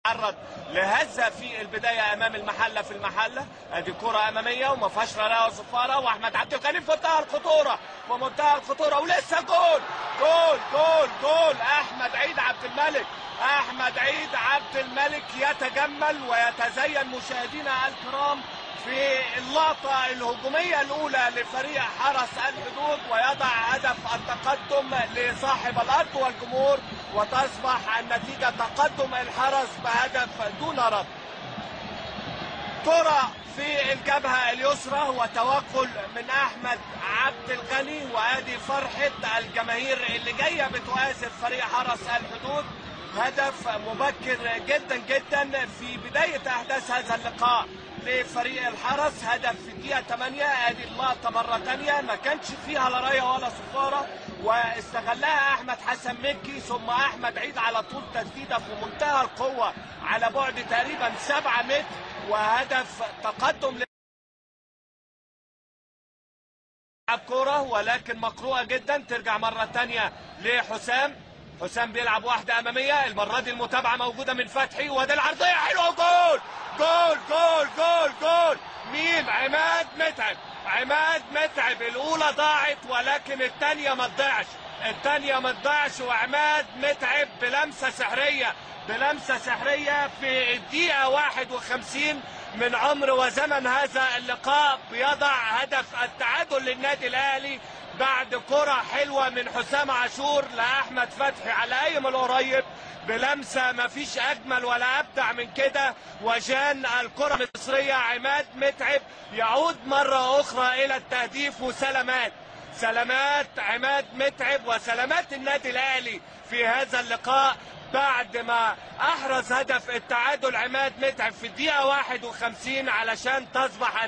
تعرض لهزه في البدايه امام المحله في المحله. ادي كره اماميه وما فيهاش رأي وصفاره، واحمد عبد الغني في منتهى الخطوره ولسه جول جول جول جول. احمد عيد عبد الملك، احمد عيد عبد الملك يتجمل ويتزين مشاهدينا الكرام في اللقطة الهجومية الأولى لفريق حرس الحدود، ويضع هدف التقدم لصاحب الأرض والجمهور، وتصبح النتيجة تقدم الحرس بهدف دون رد. كرة في الجبهة اليسرى وتوغل من أحمد عبد الغني، وادي فرحة الجماهير اللي جاية بتؤازر فريق حرس الحدود. هدف مبكر جدا جدا في بداية أحداث هذا اللقاء لفريق الحرس، هدف في الدقيقة 8. ادي اللقطة مرة تانية ما كانش فيها لا راية ولا صفارة، واستغلها أحمد حسن مكي، ثم أحمد عيد على طول تسديدة في منتهى القوة على بعد تقريبا 7 متر، وهدف تقدم كرة ولكن مقروءة جدا. ترجع مرة تانية لحسام، حسام بيلعب واحدة أمامية، المرة دي المتابعة موجودة من فتحي، وادي العرضية حلوة، جول جول جول جول جول. مين؟ عماد متعب، عماد متعب. الأولى ضاعت ولكن الثانية ما تضيعش، الثانية ما تضيعش، وعماد متعب بلمسة سحرية، بلمسة سحرية في الدقيقة 51 من عمر وزمن هذا اللقاء بيضع هدف التعادل للنادي الأهلي بعد كرة حلوة من حسام عاشور لأحمد فتحي على أيمن القريب بلمسة ما فيش أجمل ولا أبدع من كده. وجان الكرة المصرية عماد متعب يعود مرة أخرى إلى التهديف، وسلامات سلامات عماد متعب وسلامات النادي الأهلي في هذا اللقاء بعد ما أحرز هدف التعادل عماد متعب في الدقيقة 51 علشان تصبح